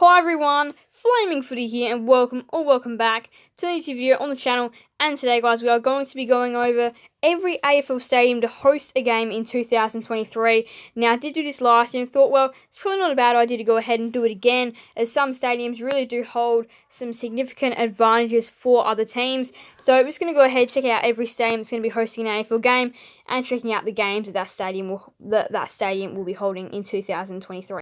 Hi everyone, Flaming Footy here and welcome back to the YouTube video on the channel. And today guys, we are going to be going over every AFL stadium to host a game in 2023. Now I did do this last year and thought, well, it's probably not a bad idea to go ahead and do it again, as some stadiums really do hold some significant advantages for other teams. So we're just going to go ahead and check out every stadium that's going to be hosting an AFL game and checking out the games that stadium will be holding in 2023.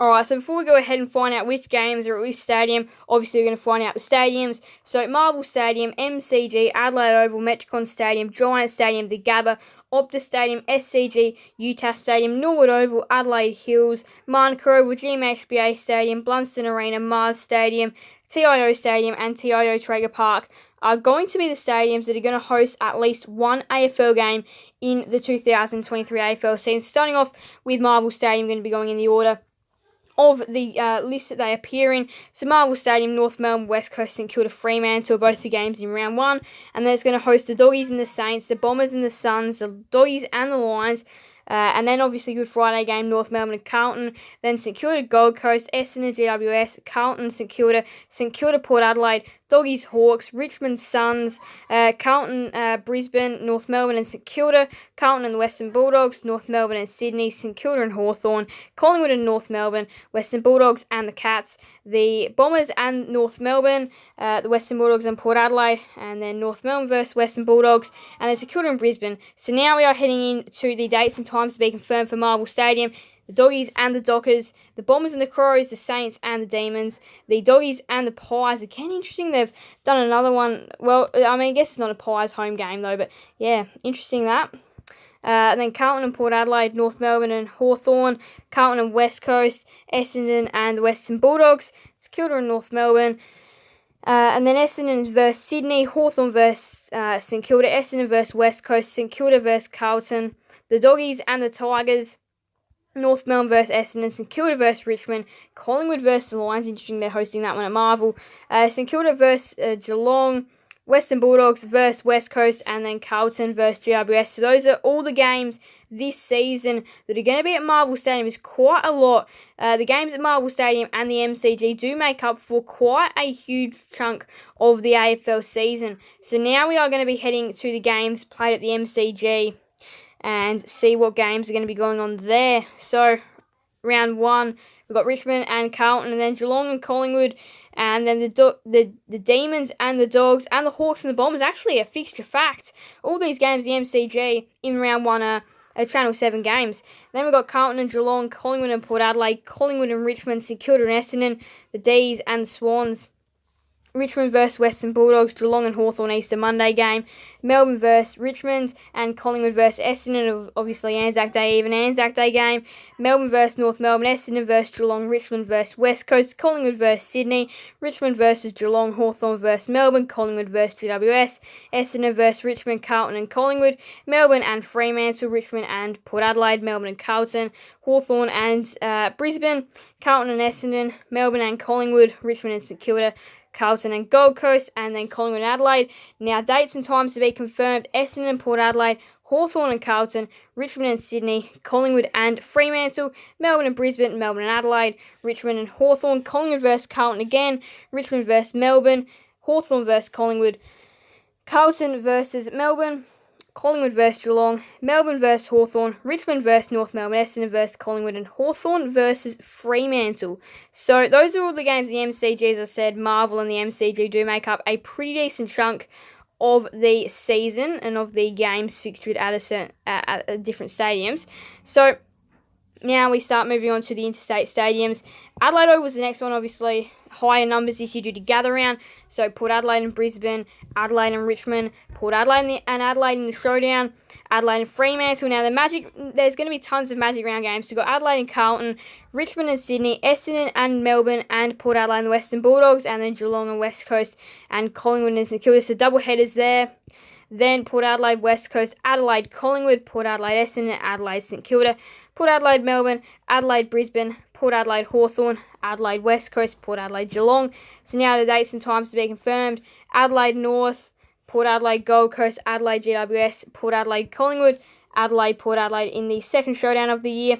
Alright, so before we go ahead and find out which games are at which stadium, obviously we're going to find out the stadiums. So Marvel Stadium, MCG, Adelaide Oval, Metricon Stadium, Giant Stadium, the Gabba, Optus Stadium, SCG, Utah Stadium, Norwood Oval, Adelaide Hills, Manuka Oval, GMHBA Stadium, Blunston Arena, Mars Stadium, TIO Stadium and TIO Traeger Park are going to be the stadiums that are going to host at least one AFL game in the 2023 AFL season. Starting off with Marvel Stadium, going to be going in the order of the list that they appear in. So Marvel Stadium, North Melbourne, West Coast, St Kilda, Fremantle are both the games in round one. And then it's going to host the Doggies and the Saints, the Bombers and the Suns, the Doggies and the Lions. And then obviously Good Friday game, North Melbourne and Carlton. Then St Kilda, Gold Coast, Essendon, GWS, Carlton, St Kilda, Port Adelaide, Doggies, Hawks, Richmond, Suns, Carlton, Brisbane, North Melbourne and St Kilda, Carlton and the Western Bulldogs, North Melbourne and Sydney, St Kilda and Hawthorn, Collingwood and North Melbourne, Western Bulldogs and the Cats, the Bombers and North Melbourne, the Western Bulldogs and Port Adelaide, and then North Melbourne versus Western Bulldogs, and then St Kilda and Brisbane. So now we are heading into the dates and times to be confirmed for Marvel Stadium. The Doggies and the Dockers, the Bombers and the Crows, the Saints and the Demons, the Doggies and the Pies. Again, interesting they've done another one. Well, I mean, I guess it's not a Pies home game though, but yeah, interesting that. And then Carlton and Port Adelaide, North Melbourne and Hawthorn, Carlton and West Coast, Essendon and the Western Bulldogs, St Kilda and North Melbourne. And then Essendon versus Sydney, Hawthorn versus St Kilda, Essendon versus West Coast, St Kilda versus Carlton, the Doggies and the Tigers, North Melbourne versus Essendon, St Kilda versus Richmond, Collingwood versus the Lions. Interesting they're hosting that one at Marvel. St Kilda versus Geelong, Western Bulldogs versus West Coast, and then Carlton versus GWS. So those are all the games this season that are going to be at Marvel Stadium. Is quite a lot. The games at Marvel Stadium and the MCG do make up for quite a huge chunk of the AFL season. So now we are going to be heading to the games played at the MCG and see what games are going to be going on there. So, round one, we've got Richmond and Carlton, and then Geelong and Collingwood, and then the Demons and the Dogs, and the Hawks and the Bombers. Actually, a fixture fact. All these games, the MCG, in round one are Channel 7 games. Then we've got Carlton and Geelong, Collingwood and Port Adelaide, Collingwood and Richmond, St Kilda and Essendon, the D's and the Swans. Richmond versus Western Bulldogs, Geelong and Hawthorn Easter Monday game, Melbourne versus Richmond, and Collingwood versus Essendon, obviously Anzac Day, even Anzac Day game, Melbourne versus North Melbourne, Essendon versus Geelong, Richmond versus West Coast, Collingwood versus Sydney, Richmond versus Geelong, Hawthorn versus Melbourne, Collingwood versus GWS, Essendon versus Richmond, Carlton and Collingwood, Melbourne and Fremantle, Richmond and Port Adelaide, Melbourne and Carlton, Hawthorn and Brisbane, Carlton and Essendon, Melbourne and Collingwood, Richmond and St Kilda, Carlton and Gold Coast, and then Collingwood and Adelaide. Now, dates and times to be confirmed: Essendon and Port Adelaide, Hawthorn and Carlton, Richmond and Sydney, Collingwood and Fremantle, Melbourne and Brisbane, Melbourne and Adelaide, Richmond and Hawthorn, Collingwood versus Carlton again, Richmond versus Melbourne, Hawthorn versus Collingwood, Carlton versus Melbourne, Collingwood versus Geelong, Melbourne versus Hawthorn, Richmond versus North Melbourne, Essendon versus Collingwood, and Hawthorn versus Fremantle. So those are all the games. The MCG, as I said, Marvel and the MCG do make up a pretty decent chunk of the season and of the games fixtured at different stadiums. So now we start moving on to the interstate stadiums. Adelaide Oval was the next one, obviously. Higher numbers this year due to gather round. So Port Adelaide and Brisbane, Adelaide and Richmond, Port Adelaide and Adelaide in the showdown, Adelaide and Fremantle. Now there's going to be tons of Magic Round games. So we've got Adelaide and Carlton, Richmond and Sydney, Essendon and Melbourne, and Port Adelaide and the Western Bulldogs, and then Geelong and West Coast, and Collingwood and St Kilda. So double headers there. Then Port Adelaide, West Coast, Adelaide, Collingwood, Port Adelaide, Essendon, Adelaide, St Kilda, Port Adelaide, Melbourne, Adelaide, Brisbane, Port Adelaide, Hawthorn, Adelaide, West Coast, Port Adelaide, Geelong. So now the dates and times to be confirmed: Adelaide North, Port Adelaide, Gold Coast, Adelaide, GWS, Port Adelaide, Collingwood, Adelaide, Port Adelaide in the second showdown of the year,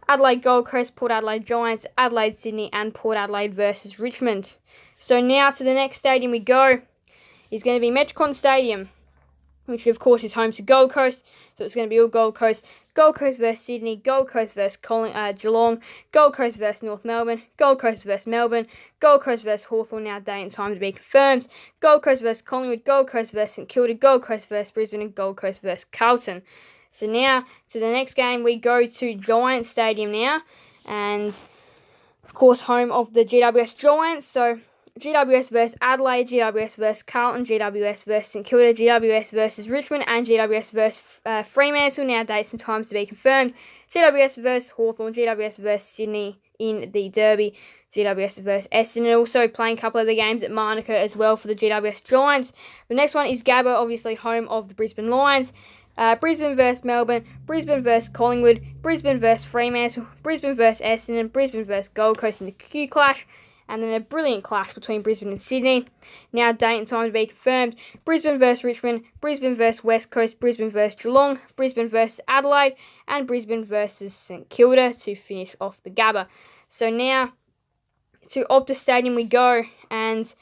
Adelaide Gold Coast, Port Adelaide Giants, Adelaide Sydney, and Port Adelaide versus Richmond. So now to the next stadium we go. It's going to be Metricon Stadium, which of course is home to Gold Coast. So it's going to be all Gold Coast. Gold Coast versus Sydney, Gold Coast versus Geelong, Gold Coast versus North Melbourne, Gold Coast versus Melbourne, Gold Coast versus Hawthorn, now date and time to be confirmed, Gold Coast versus Collingwood, Gold Coast versus St Kilda, Gold Coast versus Brisbane, and Gold Coast versus Carlton. So now, to the next game, we go to Giants Stadium now, and of course home of the GWS Giants. So GWS versus Adelaide, GWS versus Carlton, GWS versus St Kilda, GWS versus Richmond, and GWS versus Fremantle, now dates and times to be confirmed. GWS versus Hawthorn, GWS versus Sydney in the Derby, GWS versus Essendon, also playing a couple of the games at Manuka as well for the GWS Giants. The next one is Gabba, obviously home of the Brisbane Lions. Brisbane versus Melbourne, Brisbane versus Collingwood, Brisbane versus Fremantle, Brisbane versus Essendon, Brisbane versus Gold Coast in the Q Clash, and then a brilliant clash between Brisbane and Sydney. Now date and time to be confirmed. Brisbane versus Richmond, Brisbane versus West Coast, Brisbane versus Geelong, Brisbane versus Adelaide, and Brisbane versus St Kilda to finish off the Gabba. So now to Optus Stadium we go, and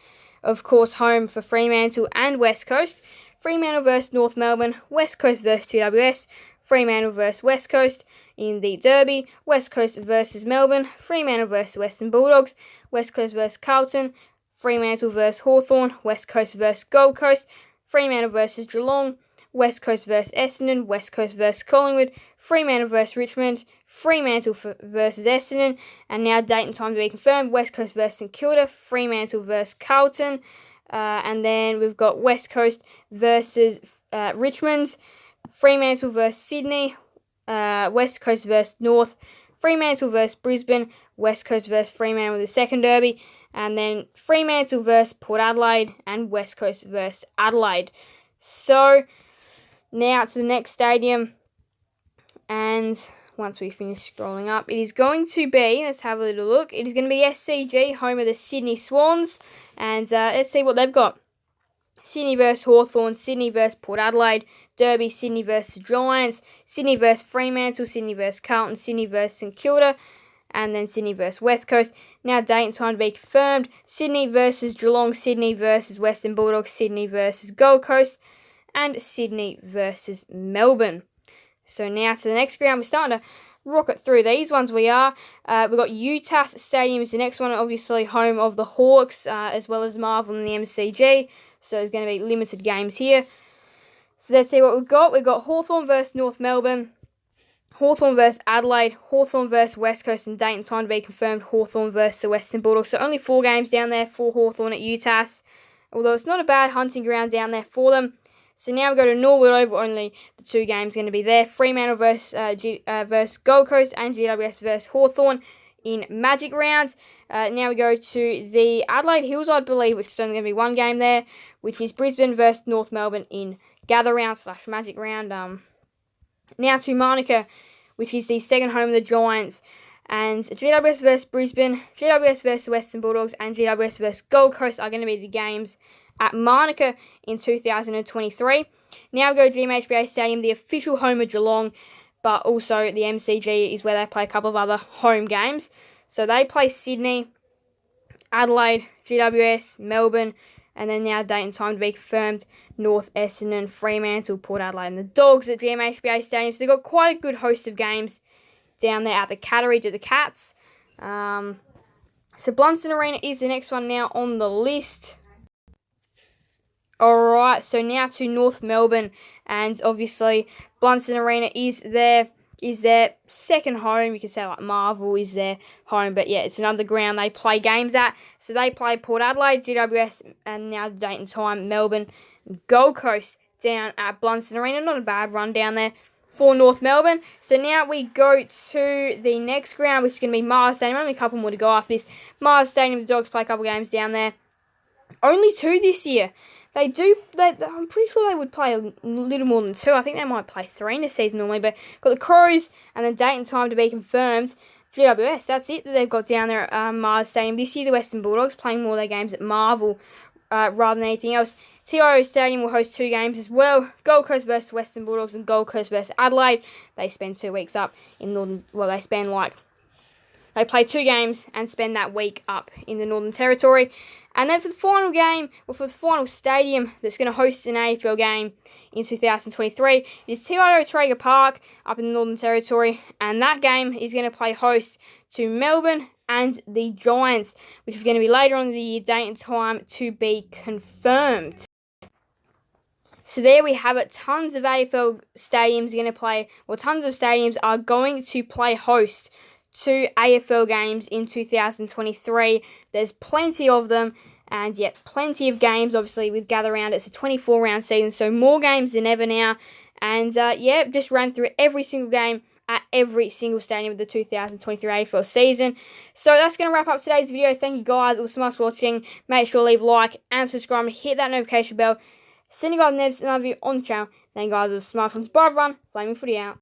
of course home for Fremantle and West Coast. Fremantle versus North Melbourne, West Coast versus GWS, Fremantle versus West Coast in the Derby, West Coast versus Melbourne, Fremantle versus Western Bulldogs, West Coast versus Carlton, Fremantle versus Hawthorn, West Coast versus Gold Coast, Fremantle versus Geelong, West Coast versus Essendon, West Coast versus Collingwood, Fremantle versus Richmond, Fremantle versus Essendon, and now date and time to be confirmed, West Coast versus St Kilda, Fremantle versus Carlton, and then we've got West Coast versus Richmond, Fremantle versus Sydney, West Coast versus North, Fremantle versus Brisbane, West Coast versus Fremantle with the second derby, and then Fremantle versus Port Adelaide, and West Coast versus Adelaide. So now to the next stadium, and once we finish scrolling up, it is going to be, let's have a little look, it is going to be SCG, home of the Sydney Swans, and let's see what they've got. Sydney versus Hawthorn, Sydney versus Port Adelaide, Derby, Sydney versus Giants, Sydney versus Fremantle, Sydney versus Carlton, Sydney versus St Kilda, and then Sydney versus West Coast. Now date and time to be confirmed. Sydney versus Geelong, Sydney versus Western Bulldogs, Sydney versus Gold Coast, and Sydney versus Melbourne. So now to the next ground, we're starting to rocket through these ones. We've got UTAS Stadium is the next one, obviously home of the Hawks, as well as Marvel and the MCG. So there's going to be limited games here. So let's see what we've got. We've got Hawthorn versus North Melbourne, Hawthorn versus Adelaide, Hawthorn versus West Coast, and date and time to be confirmed, Hawthorn versus the Western Bulldogs. So only 4 games down there for Hawthorn at UTAS, although it's not a bad hunting ground down there for them. So now we go to Norwood Oval, only the 2 games going to be there. Fremantle versus Gold Coast, and GWS versus Hawthorn in Magic Rounds. Now we go to the Adelaide Hills, I believe, which is only going to be 1 game there, which is Brisbane versus North Melbourne in Gather Round / Magic Round. Now to Manuka, which is the second home of the Giants, and GWS versus Brisbane, GWS versus Western Bulldogs, and GWS versus Gold Coast are going to be the games at Manuka in 2023. Now we go to GMHBA Stadium, the official home of Geelong, but also the MCG is where they play a couple of other home games. So they play Sydney, Adelaide, GWS, Melbourne, and then now date and time to be confirmed, North, Essendon, Fremantle, Port Adelaide, and the Dogs at GMHBA Stadium. So they've got quite a good host of games down there at the Cattery to the Cats. So Blundstone Arena is the next one now on the list. Alright, so now to North Melbourne, and obviously Blundstone Arena is their second home. You can say like Marvel is their home, but yeah, it's another ground they play games at. So they play Port Adelaide, GWS, and now the date and time, Melbourne, Gold Coast down at Blundstone Arena. Not a bad run down there for North Melbourne. So now we go to the next ground, which is going to be Mars Stadium. Only a couple more to go after this. Mars Stadium, the Dogs play a couple games down there. Only 2 this year. I'm pretty sure they would play a little more than 2. I think they might play 3 in the season normally. But got the Crows, and the date and time to be confirmed. GWS, that's it that they've got down there at Mars Stadium. This year, the Western Bulldogs playing more of their games at Marvel rather than anything else. TIO Stadium will host 2 games as well. Gold Coast versus Western Bulldogs and Gold Coast versus Adelaide. They spend 2 weeks up in Northern... Well, they play 2 games and spend that week up in the Northern Territory. And then for the final game, or for the final stadium that's going to host an AFL game in 2023, it is TIO Traeger Park up in the Northern Territory. And that game is going to play host to Melbourne and the Giants, which is going to be later on in the year, date and time to be confirmed. So there we have it. Tons of AFL stadiums are going to play, or tons of stadiums are going to play host to AFL games in 2023. There's plenty of them, and yet plenty of games, obviously, with Gather Round. It's a 24-round season, so more games than ever now. And just ran through every single game at every single stadium of the 2023 AFL season. So that's going to wrap up today's video. Thank you guys. It was so much for watching. Make sure to leave a like and subscribe and hit that notification bell. Send you guys another video on the channel. Thank you guys. It was Smart from Bye everyone. Flaming Footy out.